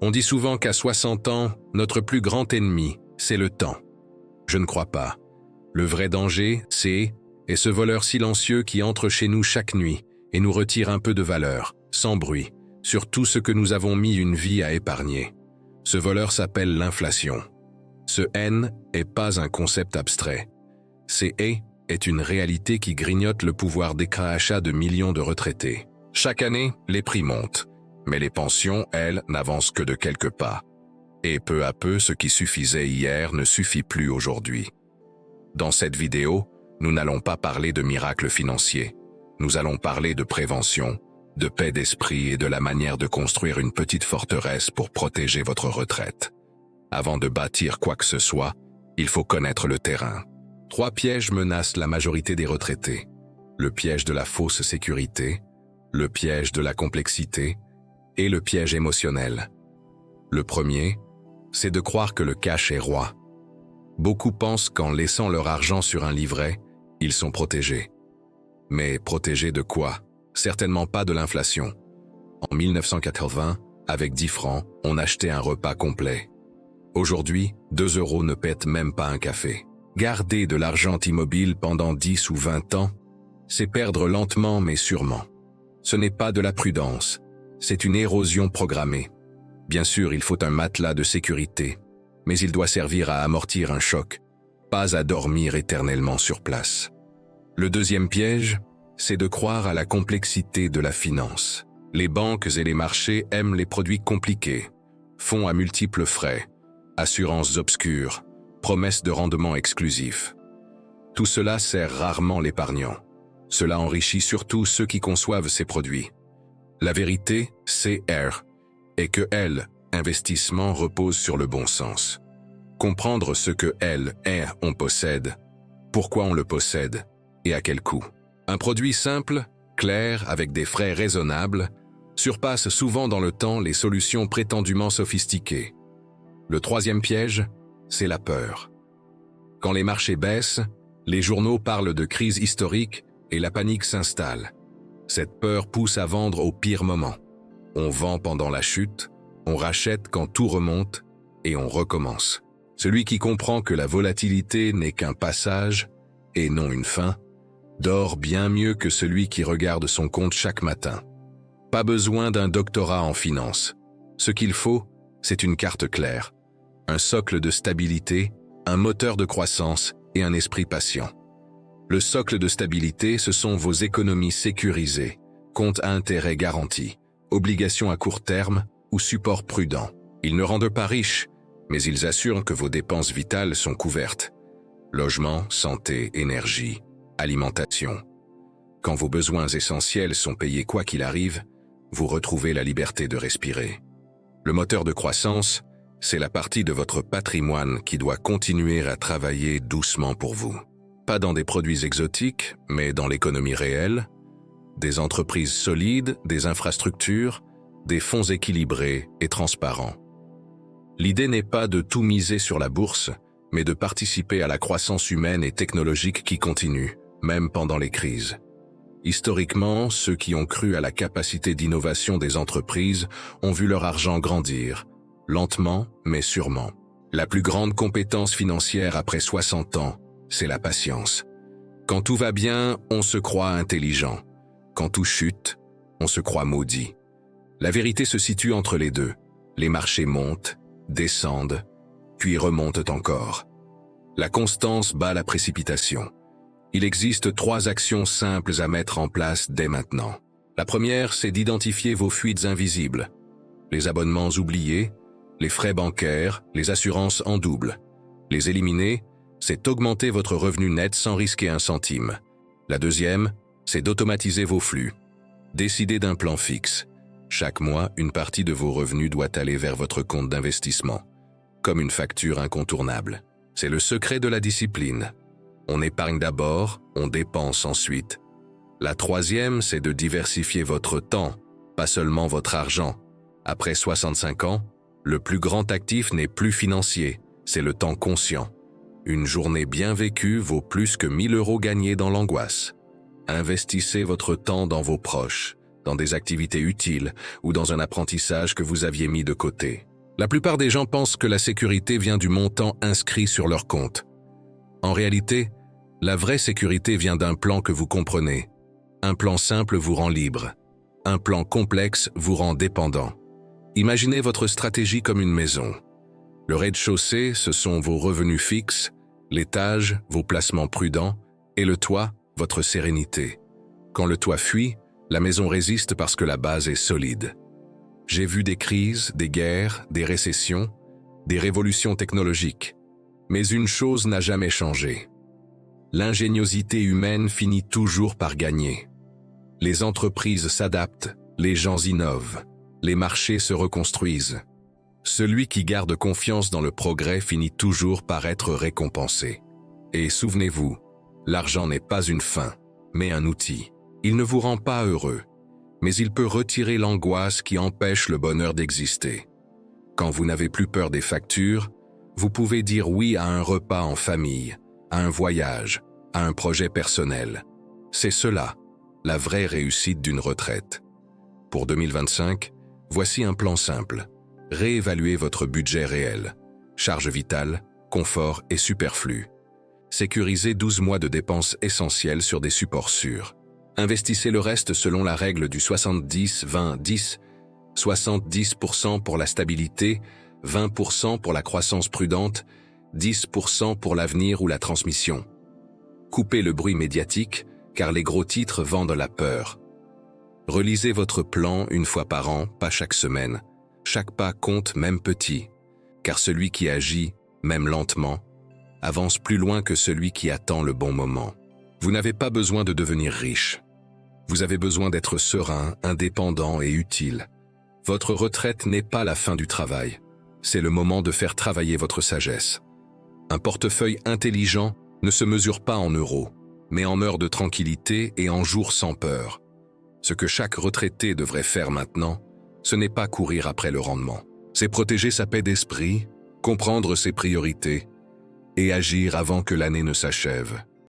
On dit souvent qu'à 60 ans, notre plus grand ennemi, c'est le temps. Je ne crois pas. Le vrai danger, c'est ce voleur silencieux qui entre chez nous chaque nuit et nous retire un peu de valeur, sans bruit, sur tout ce que nous avons mis une vie à épargner. Ce voleur s'appelle l'inflation. Ce N n'est pas un concept abstrait. C'est est une réalité qui grignote le pouvoir d'achat de millions de retraités. Chaque année, les prix montent, mais les pensions, elles, n'avancent que de quelques pas. Et peu à peu, ce qui suffisait hier ne suffit plus aujourd'hui. Dans cette vidéo, nous n'allons pas parler de miracles financiers. Nous allons parler de prévention, de paix d'esprit et de la manière de construire une petite forteresse pour protéger votre retraite. Avant de bâtir quoi que ce soit, il faut connaître le terrain. 3 pièges menacent la majorité des retraités. Le piège de la fausse sécurité, le piège de la complexité et le piège émotionnel. Le premier, c'est de croire que le cash est roi. Beaucoup pensent qu'en laissant leur argent sur un livret, ils sont protégés. Mais protégés de quoi? Certainement pas de l'inflation. En 1980, avec 10 francs, on achetait un repas complet. Aujourd'hui, 2 € ne pètent même pas un café. Garder de l'argent immobile pendant 10 ou 20 ans, c'est perdre lentement mais sûrement. Ce n'est pas de la prudence, c'est une érosion programmée. Bien sûr, il faut un matelas de sécurité, mais il doit servir à amortir un choc, pas à dormir éternellement sur place. Le deuxième piège, c'est de croire à la complexité de la finance. Les banques et les marchés aiment les produits compliqués, fonds à multiples frais, assurances obscures, promesses de rendement exclusifs. Tout cela sert rarement l'épargnant. Cela enrichit surtout ceux qui conçoivent ces produits. La vérité, c'est et que investissement repose sur le bon sens. Comprendre ce que on possède, pourquoi on le possède et à quel coût. Un produit simple, clair, avec des frais raisonnables, surpasse souvent dans le temps les solutions prétendument sophistiquées. Le troisième piège, c'est la peur. Quand les marchés baissent, les journaux parlent de crise historique et la panique s'installe. Cette peur pousse à vendre au pire moment. On vend pendant la chute, on rachète quand tout remonte et on recommence. Celui qui comprend que la volatilité n'est qu'un passage et non une fin, dort bien mieux que celui qui regarde son compte chaque matin. Pas besoin d'un doctorat en finance. Ce qu'il faut, c'est une carte claire, un socle de stabilité, un moteur de croissance et un esprit patient. Le socle de stabilité, ce sont vos économies sécurisées, comptes à intérêt garantis, obligations à court terme ou supports prudents. Ils ne rendent pas riches, mais ils assurent que vos dépenses vitales sont couvertes. Logement, santé, énergie, alimentation. Quand vos besoins essentiels sont payés quoi qu'il arrive, vous retrouvez la liberté de respirer. Le moteur de croissance, c'est la partie de votre patrimoine qui doit continuer à travailler doucement pour vous. Pas dans des produits exotiques, mais dans l'économie réelle, des entreprises solides, des infrastructures, des fonds équilibrés et transparents. L'idée n'est pas de tout miser sur la bourse, mais de participer à la croissance humaine et technologique qui continue, même pendant les crises. Historiquement, ceux qui ont cru à la capacité d'innovation des entreprises ont vu leur argent grandir, lentement mais sûrement. La plus grande compétence financière après 60 ans, c'est la patience. Quand tout va bien, on se croit intelligent. Quand tout chute, on se croit maudit. La vérité se situe entre les deux. Les marchés montent, descendent, puis remontent encore. La constance bat la précipitation. Il existe 3 actions simples à mettre en place dès maintenant. La première, c'est d'identifier vos fuites invisibles. Les abonnements oubliés, les frais bancaires, les assurances en double. Les éliminer, c'est augmenter votre revenu net sans risquer un centime. La deuxième, c'est d'automatiser vos flux. Décidez d'un plan fixe. Chaque mois, une partie de vos revenus doit aller vers votre compte d'investissement, comme une facture incontournable. C'est le secret de la discipline. On épargne d'abord, on dépense ensuite. La troisième, c'est de diversifier votre temps, pas seulement votre argent. Après 65 ans, le plus grand actif n'est plus financier, c'est le temps conscient. Une journée bien vécue vaut plus que 1 000 € gagnés dans l'angoisse. Investissez votre temps dans vos proches, dans des activités utiles ou dans un apprentissage que vous aviez mis de côté. La plupart des gens pensent que la sécurité vient du montant inscrit sur leur compte. En réalité, la vraie sécurité vient d'un plan que vous comprenez. Un plan simple vous rend libre. Un plan complexe vous rend dépendant. Imaginez votre stratégie comme une maison. Le rez-de-chaussée, ce sont vos revenus fixes, l'étage, vos placements prudents, et le toit, votre sérénité. Quand le toit fuit, la maison résiste parce que la base est solide. J'ai vu des crises, des guerres, des récessions, des révolutions technologiques. Mais une chose n'a jamais changé. L'ingéniosité humaine finit toujours par gagner. Les entreprises s'adaptent, les gens innovent, les marchés se reconstruisent. Celui qui garde confiance dans le progrès finit toujours par être récompensé. Et souvenez-vous, l'argent n'est pas une fin, mais un outil. Il ne vous rend pas heureux, mais il peut retirer l'angoisse qui empêche le bonheur d'exister. Quand vous n'avez plus peur des factures, vous pouvez dire oui à un repas en famille, à un voyage, à un projet personnel. C'est cela, la vraie réussite d'une retraite. Pour 2025, voici un plan simple. Réévaluez votre budget réel. Charges vitales, confort et superflu. Sécurisez 12 mois de dépenses essentielles sur des supports sûrs. Investissez le reste selon la règle du 70-20-10, 70% pour la stabilité, 20% pour la croissance prudente, 10% pour l'avenir ou la transmission. Coupez le bruit médiatique, car les gros titres vendent la peur. Relisez votre plan une fois par an, pas chaque semaine. Chaque pas compte, même petit, car celui qui agit, même lentement, avance plus loin que celui qui attend le bon moment. Vous n'avez pas besoin de devenir riche. Vous avez besoin d'être serein, indépendant et utile. Votre retraite n'est pas la fin du travail. C'est le moment de faire travailler votre sagesse. Un portefeuille intelligent ne se mesure pas en euros, mais en heures de tranquillité et en jours sans peur. Ce que chaque retraité devrait faire maintenant, ce n'est pas courir après le rendement. C'est protéger sa paix d'esprit, comprendre ses priorités et agir avant que l'année ne s'achève.